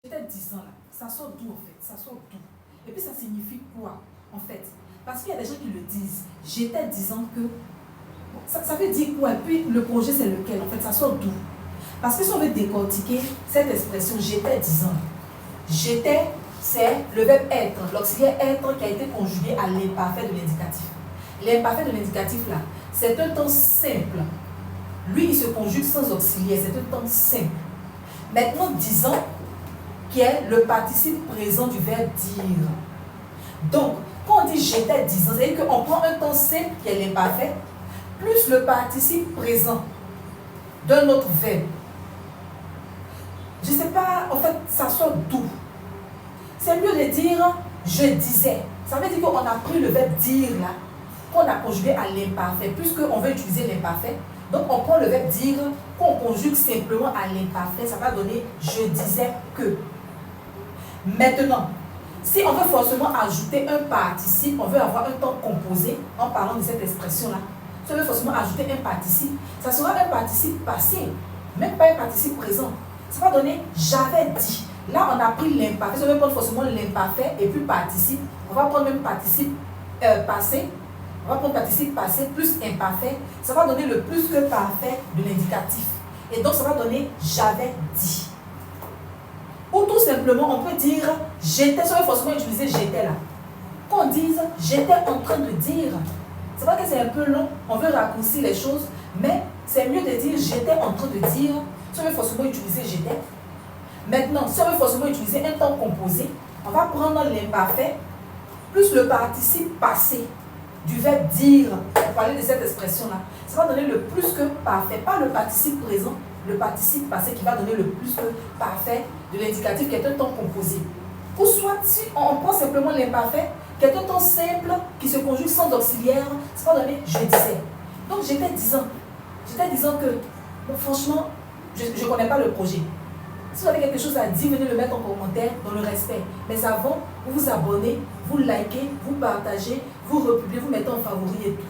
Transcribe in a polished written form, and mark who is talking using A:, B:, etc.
A: J'étais 10 ans là, ça sort d'où en fait? Ça sort d'où? Et puis ça signifie quoi en fait? Parce qu'il y a des gens qui le disent, j'étais 10 ans que... Ça veut dire quoi? Et puis le projet c'est lequel en fait? Ça sort d'où? Parce que si on veut décortiquer cette expression, j'étais 10 ans, j'étais, c'est le verbe être, l'auxiliaire être qui a été conjugué à l'imparfait de l'indicatif. L'imparfait de l'indicatif là, c'est un temps simple. Lui, il se conjugue sans auxiliaire, c'est un temps simple. Maintenant, 10 ans, qui est le participe présent du verbe dire. Donc, quand on dit j'étais 10 ans, c'est-à-dire qu'on prend un temps simple qui est l'imparfait, plus le participe présent d'un autre verbe. Je ne sais pas, en fait, ça sort d'où? C'est mieux de dire je disais. Ça veut dire qu'on a pris le verbe dire là, qu'on a conjugué à l'imparfait, puisqu'on veut utiliser l'imparfait. Donc on prend le verbe dire, qu'on conjugue simplement à l'imparfait, ça va donner je disais que. Maintenant, si on veut forcément ajouter un participe, on veut avoir un temps composé en parlant de cette expression-là. Si on veut forcément ajouter un participe, ça sera un participe passé, même pas un participe présent. Ça va donner j'avais dit. Là, on a pris l'imparfait. Si on veut prendre forcément l'imparfait et puis participe, on va prendre même participe passé. On va prendre participe passé plus imparfait. Ça va donner le plus que parfait de l'indicatif. Et donc, ça va donner j'avais dit. Ou tout simplement, on peut dire j'étais, si on veut forcément utiliser j'étais là. Qu'on dise j'étais en train de dire. C'est vrai que c'est un peu long, on veut raccourcir les choses, mais c'est mieux de dire j'étais en train de dire. Si on veut forcément utiliser j'étais. Maintenant, si on veut forcément utiliser un temps composé, on va prendre l'imparfait plus le participe passé du verbe dire pour parler de cette expression-là. Ça va donner le plus que parfait, pas le participe présent, le participe passé qui va donner le plus que parfait de l'indicatif qui est un temps composé. Ou soit, si on prend simplement l'imparfait, qui est un temps simple, qui se conjugue sans auxiliaire, ça va donner je disais. Donc j'étais 10 ans. J'étais 10 ans que, bon, franchement, je ne connais pas le projet. Si vous avez quelque chose à dire, venez le mettre en commentaire dans le respect. Mais avant, vous vous abonnez, vous likez, vous partagez, vous republiez, vous mettez en favori et tout.